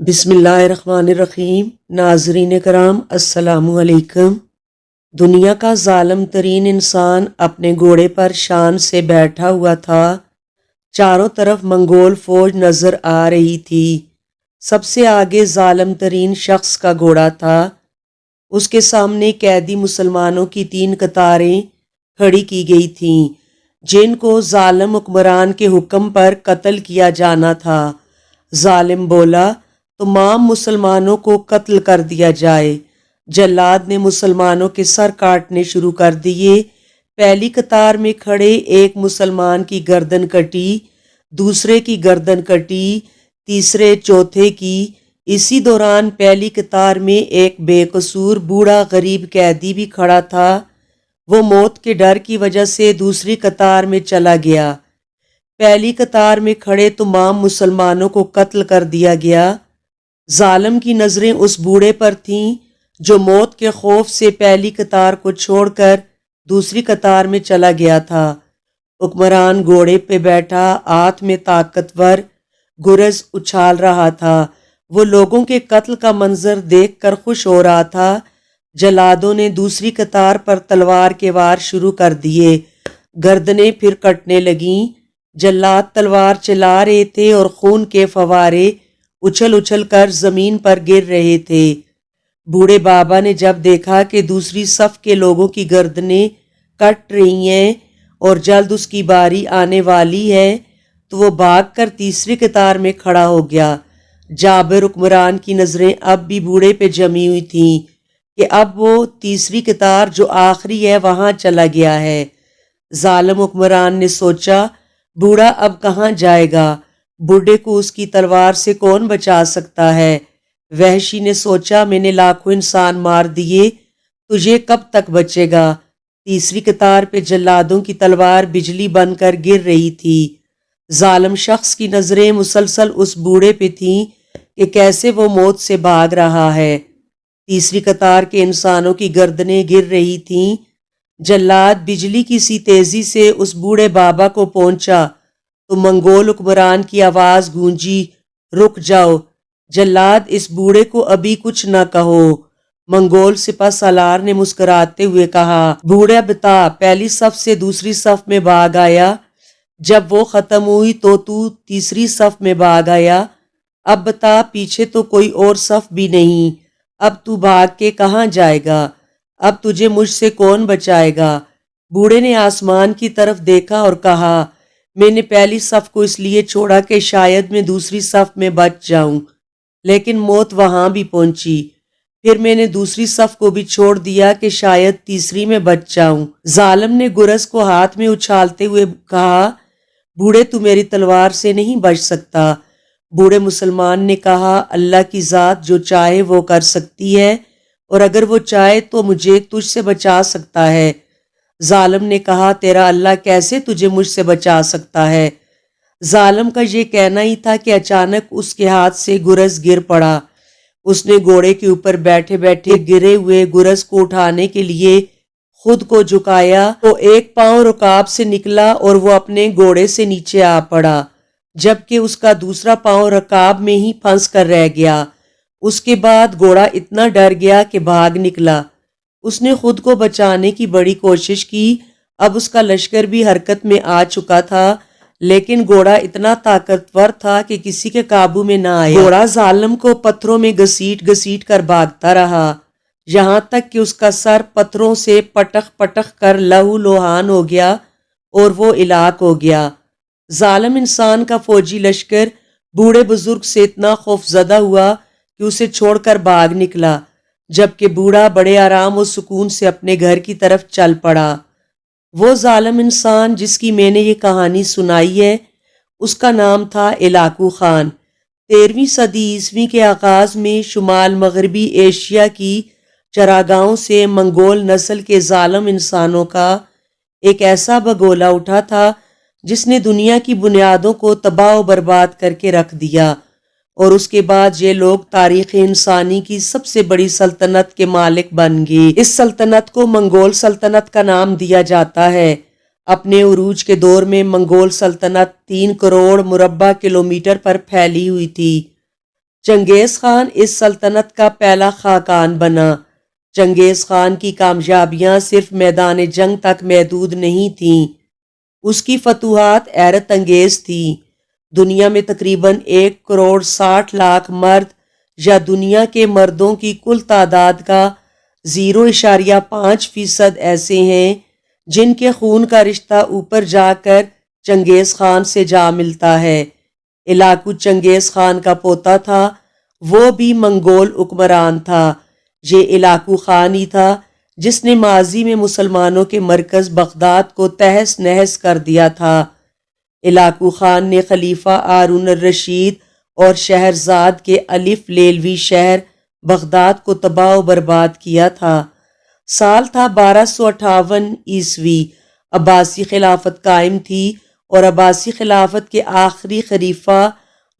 بسم اللہ الرحمن الرحیم۔ ناظرین کرام السلام علیکم۔ دنیا کا ظالم ترین انسان اپنے گھوڑے پر شان سے بیٹھا ہوا تھا۔ چاروں طرف منگول فوج نظر آ رہی تھی۔ سب سے آگے ظالم ترین شخص کا گھوڑا تھا۔ اس کے سامنے قیدی مسلمانوں کی 3 قطاریں کھڑی کی گئی تھیں جن کو ظالم حکمران کے حکم پر قتل کیا جانا تھا۔ ظالم بولا، تمام مسلمانوں کو قتل کر دیا جائے۔ جلاد نے مسلمانوں کے سر کاٹنے شروع کر دیے۔ پہلی قطار میں کھڑے ایک مسلمان کی گردن کٹی، دوسرے کی گردن کٹی، تیسرے چوتھے کی۔ اسی دوران پہلی قطار میں ایک بے قصور بوڑھا غریب قیدی بھی کھڑا تھا۔ وہ موت کے ڈر کی وجہ سے دوسری قطار میں چلا گیا۔ پہلی قطار میں کھڑے تمام مسلمانوں کو قتل کر دیا گیا۔ ظالم کی نظریں اس بوڑھے پر تھیں جو موت کے خوف سے پہلی قطار کو چھوڑ کر دوسری قطار میں چلا گیا تھا۔ حکمران گھوڑے پہ بیٹھا، ہاتھ میں طاقتور گرز اچھال رہا تھا۔ وہ لوگوں کے قتل کا منظر دیکھ کر خوش ہو رہا تھا۔ جلادوں نے دوسری قطار پر تلوار کے وار شروع کر دیے۔ گردنیں پھر کٹنے لگیں۔ جلاد تلوار چلا رہے تھے اور خون کے فوارے اچھل اچھل کر زمین پر گر رہے تھے۔ بوڑھے بابا نے جب دیکھا کہ دوسری صف کے لوگوں کی گردنیں کٹ رہی ہیں اور جلد اس کی باری آنے والی ہے تو وہ بھاگ کر تیسری قطار میں کھڑا ہو گیا۔ جابر حکمران کی نظریں اب بھی بوڑھے پہ جمی ہوئی تھیں کہ اب وہ تیسری قطار جو آخری ہے وہاں چلا گیا ہے۔ ظالم حکمران نے سوچا، بوڑھا اب کہاں جائے گا؟ بوڑھے کو اس کی تلوار سے کون بچا سکتا ہے؟ وحشی نے سوچا، میں نے لاکھوں انسان مار دیے، تجھے کب تک بچے گا؟ تیسری قطار پہ جلادوں کی تلوار بجلی بن کر گر رہی تھی۔ ظالم شخص کی نظریں مسلسل اس بوڑھے پہ تھیں کہ کیسے وہ موت سے بھاگ رہا ہے۔ تیسری قطار کے انسانوں کی گردنیں گر رہی تھیں۔ جلاد بجلی کی سی تیزی سے اس بوڑھے بابا کو پہنچا تو منگول حکمران کی آواز گونجی، رک جاؤ جلاد، اس بوڑھے کو ابھی کچھ نہ کہو۔ منگول سپہ سالار نے مسکراتے ہوئے کہا، بوڑھا بتا، پہلی صف سے دوسری صف میں بھاگ آیا، جب وہ ختم ہوئی تو تیسری صف میں بھاگ آیا۔ اب بتا، پیچھے تو کوئی اور صف بھی نہیں، اب تو بھاگ کے کہاں جائے گا؟ اب تجھے مجھ سے کون بچائے گا؟ بوڑھے نے آسمان کی طرف دیکھا اور کہا، میں نے پہلی صف کو اس لیے چھوڑا کہ شاید میں دوسری صف میں بچ جاؤں، لیکن موت وہاں بھی پہنچی۔ پھر میں نے دوسری صف کو بھی چھوڑ دیا کہ شاید تیسری میں بچ جاؤں۔ ظالم نے گرز کو ہاتھ میں اچھالتے ہوئے کہا، بوڑھے تو میری تلوار سے نہیں بچ سکتا۔ بوڑھے مسلمان نے کہا، اللہ کی ذات جو چاہے وہ کر سکتی ہے، اور اگر وہ چاہے تو مجھے تجھ سے بچا سکتا ہے۔ ظالم نے کہا، تیرا اللہ کیسے تجھے مجھ سے بچا سکتا ہے؟ ظالم کا یہ کہنا ہی تھا کہ اچانک اس کے ہاتھ سے گرز گر پڑا۔ اس نے گھوڑے کے اوپر بیٹھے بیٹھے گرے ہوئے گرز کو اٹھانے کے لیے خود کو جھکایا تو ایک پاؤں رکاب سے نکلا اور وہ اپنے گھوڑے سے نیچے آ پڑا، جبکہ اس کا دوسرا پاؤں رکاب میں ہی پھنس کر رہ گیا۔ اس کے بعد گھوڑا اتنا ڈر گیا کہ بھاگ نکلا۔ اس نے خود کو بچانے کی بڑی کوشش کی۔ اب اس کا لشکر بھی حرکت میں آ چکا تھا، لیکن گھوڑا اتنا طاقتور تھا کہ کسی کے قابو میں نہ آیا۔ گھوڑا ظالم کو پتھروں میں گھسیٹ گھسیٹ کر بھاگتا رہا، یہاں تک کہ اس کا سر پتھروں سے پٹخ پٹخ کر لہو لوہان ہو گیا اور وہ ہلاک ہو گیا۔ ظالم انسان کا فوجی لشکر بوڑھے بزرگ سے اتنا خوفزدہ ہوا کہ اسے چھوڑ کر بھاگ نکلا، جبکہ بوڑھا بڑے آرام و سکون سے اپنے گھر کی طرف چل پڑا۔ وہ ظالم انسان جس کی میں نے یہ کہانی سنائی ہے، اس کا نام تھا علاقو خان۔ 13ویں صدی عیسوی کے آغاز میں شمال مغربی ایشیا کی چراگاہوں سے منگول نسل کے ظالم انسانوں کا ایک ایسا بگولا اٹھا تھا جس نے دنیا کی بنیادوں کو تباہ و برباد کر کے رکھ دیا، اور اس کے بعد یہ لوگ تاریخ انسانی کی سب سے بڑی سلطنت کے مالک بن گئے۔ اس سلطنت کو منگول سلطنت کا نام دیا جاتا ہے۔ اپنے عروج کے دور میں منگول سلطنت 3 کروڑ مربع کلومیٹر پر پھیلی ہوئی تھی۔ چنگیز خان اس سلطنت کا پہلا خاقان بنا۔ چنگیز خان کی کامیابیاں صرف میدان جنگ تک محدود نہیں تھیں، اس کی فتوحات حیرت انگیز تھیں۔ دنیا میں تقریباً 1,60,00,000 مرد یا دنیا کے مردوں کی کل تعداد کا 0.5% ایسے ہیں جن کے خون کا رشتہ اوپر جا کر چنگیز خان سے جا ملتا ہے۔ علاقو چنگیز خان کا پوتا تھا، وہ بھی منگول حکمران تھا۔ یہ علاقو خان ہی تھا جس نے ماضی میں مسلمانوں کے مرکز بغداد کو تہس نہس کر دیا تھا۔ علاقو خان نے خلیفہ ہارون الرشید اور شہرزاد کے الف لیلوی شہر بغداد کو تباہ و برباد کیا تھا۔ سال تھا 1258 عباسی خلافت قائم تھی اور عباسی خلافت کے آخری خلیفہ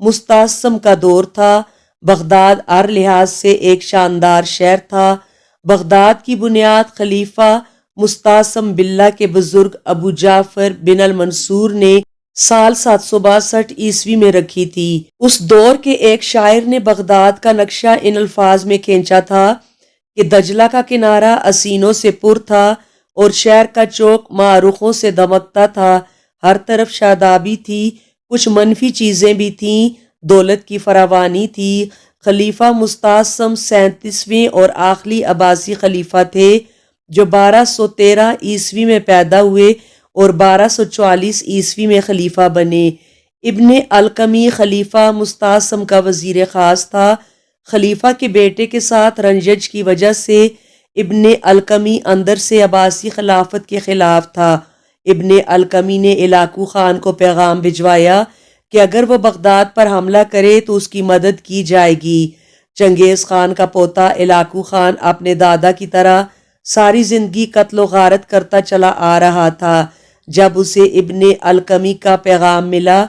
مستعصم کا دور تھا۔ بغداد ہر لحاظ سے ایک شاندار شہر تھا۔ بغداد کی بنیاد خلیفہ مستعصم باللہ کے بزرگ ابو جعفر بن المنصور نے سال 762 میں رکھی تھی۔ اس دور کے ایک شاعر نے بغداد کا نقشہ ان الفاظ میں کھینچا تھا کہ دجلہ کا کنارہ حسینوں سے پر تھا اور شہر کا چوک معروخوں سے دمکتا تھا۔ ہر طرف شادابی تھی، کچھ منفی چیزیں بھی تھیں، دولت کی فراوانی تھی۔ خلیفہ مستعصم 37ویں اور آخری عباسی خلیفہ تھے جو 1213 میں پیدا ہوئے اور 1244 میں خلیفہ بنے۔ ابن القمی خلیفہ مستعصم کا وزیر خاص تھا۔ خلیفہ کے بیٹے کے ساتھ رنجش کی وجہ سے ابن القمی اندر سے عباسی خلافت کے خلاف تھا۔ ابن القمی نے علاقو خان کو پیغام بھجوایا کہ اگر وہ بغداد پر حملہ کرے تو اس کی مدد کی جائے گی۔ چنگیز خان کا پوتا علاقو خان اپنے دادا کی طرح ساری زندگی قتل و غارت کرتا چلا آ رہا تھا۔ جب اسے ابن القمی کا پیغام ملا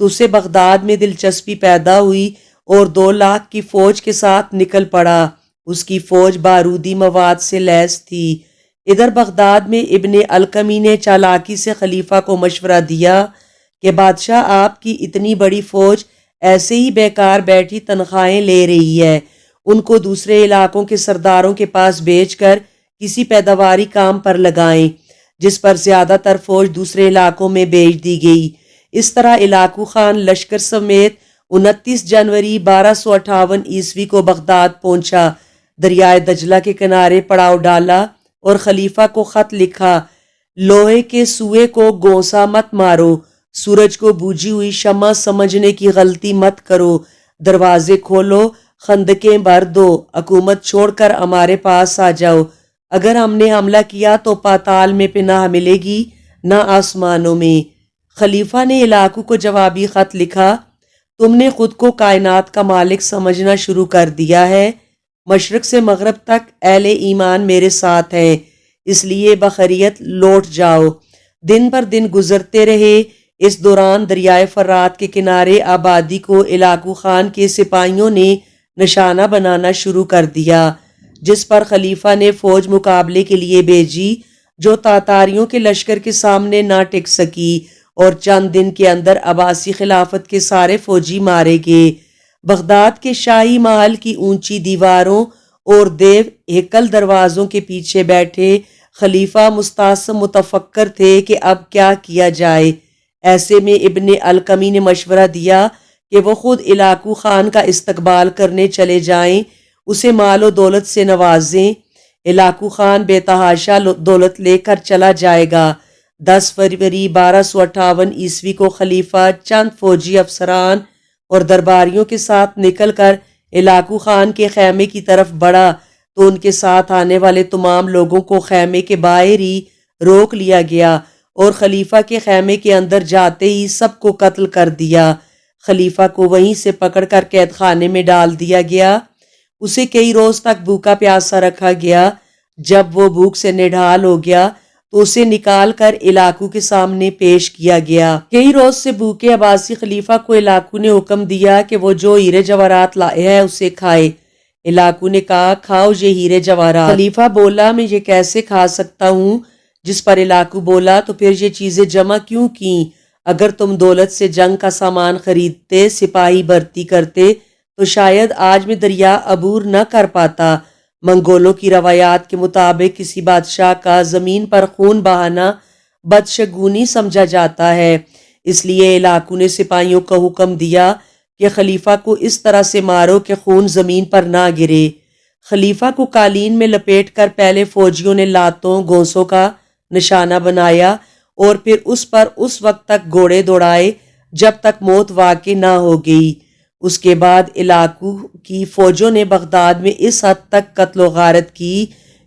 تو اسے بغداد میں دلچسپی پیدا ہوئی اور 2 لاکھ کی فوج کے ساتھ نکل پڑا۔ اس کی فوج بارودی مواد سے لیس تھی۔ ادھر بغداد میں ابن القمی نے چالاکی سے خلیفہ کو مشورہ دیا کہ بادشاہ آپ کی اتنی بڑی فوج ایسے ہی بیکار بیٹھی تنخواہیں لے رہی ہے، ان کو دوسرے علاقوں کے سرداروں کے پاس بھیج کر کسی پیداواری کام پر لگائیں، جس پر زیادہ تر فوج دوسرے علاقوں میں بھیج دی گئی۔ اس طرح علاقو خان لشکر سمیت 29 جنوری 1258 کو بغداد پہنچا، دریائے دجلہ کے کنارے پڑاؤ ڈالا اور خلیفہ کو خط لکھا: لوہے کے سوئے کو گونسا مت مارو، سورج کو بوجھی ہوئی شمع سمجھنے کی غلطی مت کرو، دروازے کھولو، خندقیں بھر دو، حکومت چھوڑ کر ہمارے پاس آ جاؤ۔ اگر ہم نے حملہ کیا تو پاتال میں پناہ ملے گی، نہ آسمانوں میں۔ خلیفہ نے علاقو کو جوابی خط لکھا: تم نے خود کو کائنات کا مالک سمجھنا شروع کر دیا ہے، مشرق سے مغرب تک اہل ایمان میرے ساتھ ہیں، اس لیے بخیریت لوٹ جاؤ۔ دن پر دن گزرتے رہے۔ اس دوران دریائے فرات کے کنارے آبادی کو علاقو خان کے سپاہیوں نے نشانہ بنانا شروع کر دیا، جس پر خلیفہ نے فوج مقابلے کے لیے بھیجی جو تاتاریوں کے لشکر کے سامنے نہ ٹک سکی اور چند دن کے اندر عباسی خلافت کے سارے فوجی مارے گئے۔ بغداد کے شاہی محل کی اونچی دیواروں اور دیو ہیکل دروازوں کے پیچھے بیٹھے خلیفہ مستعصم متفکر تھے کہ اب کیا کیا جائے۔ ایسے میں ابن القمی نے مشورہ دیا کہ وہ خود علاقو خان کا استقبال کرنے چلے جائیں، اسے مال و دولت سے نوازیں۔ علاقو خان بے تحاشا دولت لے کر چلا جائے گا۔ 10 فروری 1258 کو خلیفہ چند فوجی افسران اور درباریوں کے ساتھ نکل کر علاقو خان کے خیمے کی طرف بڑھا تو ان کے ساتھ آنے والے تمام لوگوں کو خیمے کے باہر ہی روک لیا گیا اور خلیفہ کے خیمے کے اندر جاتے ہی سب کو قتل کر دیا۔ خلیفہ کو وہیں سے پکڑ کر قید خانے میں ڈال دیا گیا۔ اسے کئی روز تک بھوکا پیاسا رکھا گیا۔ جب وہ بھوک سے نڈھال ہو گیا تو اسے نکال کر علاقو کے سامنے پیش کیا گیا۔ کئی روز سے بھوکے عباسی خلیفہ کو علاقو نے حکم دیا کہ وہ جو ہیرے جواہرات لائے ہے اسے کھائے۔ علاقو نے کہا: کھاؤ یہ ہیرے جواہرات۔ خلیفہ بولا: میں یہ کیسے کھا سکتا ہوں؟ جس پر علاقو بولا: تو پھر یہ چیزیں جمع کیوں کیں؟ اگر تم دولت سے جنگ کا سامان خریدتے، سپاہی بھرتی کرتے تو شاید آج میں دریا عبور نہ کر پاتا۔ منگولوں کی روایات کے مطابق کسی بادشاہ کا زمین پر خون بہانا بدشگونی سمجھا جاتا ہے، اس لیے علاقوں نے سپاہیوں کو حکم دیا کہ خلیفہ کو اس طرح سے مارو کہ خون زمین پر نہ گرے۔ خلیفہ کو قالین میں لپیٹ کر پہلے فوجیوں نے لاتوں گونسوں کا نشانہ بنایا اور پھر اس پر اس وقت تک گھوڑے دوڑائے جب تک موت واقع نہ ہو گئی۔ اس کے بعد علاقوں کی فوجوں نے بغداد میں اس حد تک قتل و غارت کی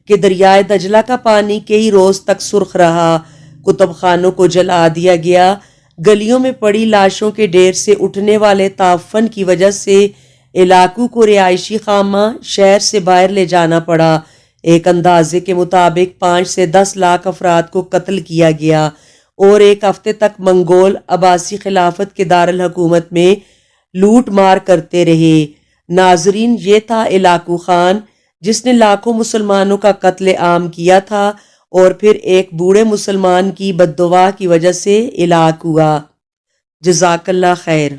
کہ دریائے دجلہ کا پانی کئی روز تک سرخ رہا، کتب خانوں کو جلا دیا گیا، گلیوں میں پڑی لاشوں کے ڈھیر سے اٹھنے والے تعفن کی وجہ سے علاقوں کو رہائشی خامہ شہر سے باہر لے جانا پڑا۔ ایک اندازے کے مطابق 5 سے 10 لاکھ افراد کو قتل کیا گیا اور ایک ہفتے تک منگول عباسی خلافت کے دارالحکومت میں لوٹ مار کرتے رہے۔ ناظرین، یہ تھا علاقو خان جس نے لاکھوں مسلمانوں کا قتل عام کیا تھا اور پھر ایک بوڑھے مسلمان کی بددعا کی وجہ سے ہلاک ہوا۔ جزاک اللہ خیر۔